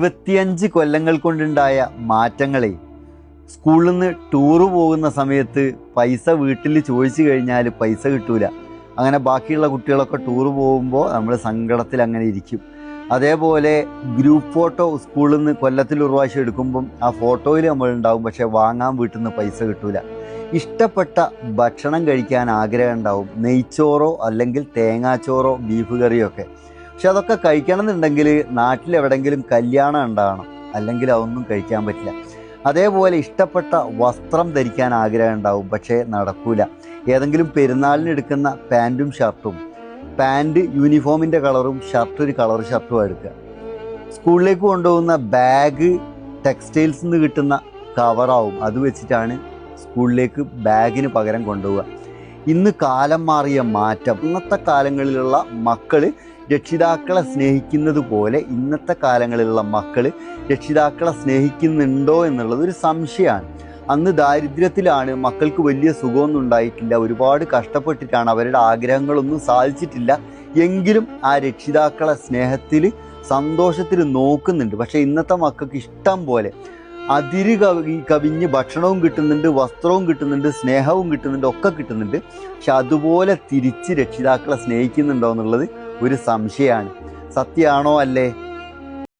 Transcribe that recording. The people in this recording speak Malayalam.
25 കൊല്ലങ്ങൾ കൊണ്ടുണ്ടായ മാറ്റങ്ങളെ സ്കൂളിൽ നിന്ന് ടൂറ് പോകുന്ന സമയത്ത് പൈസ വീട്ടിൽ ചോദിച്ചു കഴിഞ്ഞാൽ പൈസ കിട്ടൂല. അങ്ങനെ ബാക്കിയുള്ള കുട്ടികളൊക്കെ ടൂറ് പോകുമ്പോൾ നമ്മൾ സങ്കടത്തിൽ അങ്ങനെ ഇരിക്കും. അതേപോലെ ഗ്രൂപ്പ് ഫോട്ടോ സ്കൂളിൽ നിന്ന് കൊല്ലത്തിൽ ഒരു പ്രാവശ്യം എടുക്കുമ്പം ആ ഫോട്ടോയിൽ നമ്മളുണ്ടാവും, പക്ഷെ വാങ്ങാൻ വീട്ടിൽ നിന്ന് പൈസ കിട്ടൂല. ഇഷ്ടപ്പെട്ട ഭക്ഷണം കഴിക്കാൻ ആഗ്രഹം ഉണ്ടാവും, നെയ്ച്ചോറോ അല്ലെങ്കിൽ തേങ്ങാച്ചോറോ ബീഫ് കറിയോ ഒക്കെ. പക്ഷെ അതൊക്കെ കഴിക്കണം എന്നുണ്ടെങ്കിൽ നാട്ടിലെവിടെങ്കിലും കല്യാണം ഉണ്ടാകണം, അല്ലെങ്കിൽ അതൊന്നും കഴിക്കാൻ പറ്റില്ല. അതേപോലെ ഇഷ്ടപ്പെട്ട വസ്ത്രം ധരിക്കാൻ ആഗ്രഹം ഉണ്ടാവും, പക്ഷേ നടക്കൂല. ഏതെങ്കിലും പെരുന്നാളിന് എടുക്കുന്ന പാൻറ്റും ഷർട്ടും, പാൻറ്റ് യൂണിഫോമിൻ്റെ കളറും ഷർട്ട് ഒരു കളർ ഷർട്ടും എടുക്കുക. സ്കൂളിലേക്ക് കൊണ്ടുപോകുന്ന ബാഗ് ടെക്സ്റ്റൈൽസിൽ നിന്ന് കിട്ടുന്ന കവറാവും, അത് വെച്ചിട്ടാണ് സ്കൂളിലേക്ക് ബാഗിന് പകരം കൊണ്ടുപോവുക. ഇന്ന് കാലം മാറിയ മാറ്റം. ഇന്നത്തെ കാലങ്ങളിലുള്ള മക്കൾ രക്ഷിതാക്കളെ സ്നേഹിക്കുന്നത് പോലെ ഇന്നത്തെ കാലങ്ങളിലുള്ള മക്കൾ രക്ഷിതാക്കളെ സ്നേഹിക്കുന്നുണ്ടോ എന്നുള്ളത് ഒരു സംശയമാണ്. അന്ന് ദാരിദ്ര്യത്തിലാണ്, മക്കൾക്ക് വലിയ സുഖമൊന്നും ഉണ്ടായിട്ടില്ല, ഒരുപാട് കഷ്ടപ്പെട്ടിട്ടാണ്, അവരുടെ ആഗ്രഹങ്ങളൊന്നും സാധിച്ചിട്ടില്ല. എങ്കിലും ആ രക്ഷിതാക്കളെ സ്നേഹത്തിൽ സന്തോഷത്തിൽ നോക്കുന്നുണ്ട്. പക്ഷേ ഇന്നത്തെ മക്കൾക്ക് ഇഷ്ടം പോലെ അതിര് കവിഞ്ഞ് ഭക്ഷണവും കിട്ടുന്നുണ്ട്, വസ്ത്രവും കിട്ടുന്നുണ്ട്, സ്നേഹവും കിട്ടുന്നുണ്ട്, ഒക്കെ കിട്ടുന്നുണ്ട്. പക്ഷെ അതുപോലെ തിരിച്ച് രക്ഷിതാക്കളെ സ്നേഹിക്കുന്നുണ്ടോ എന്നുള്ളത് ഒരു സംശയമാണ്. സത്യമാണോ അല്ലേ?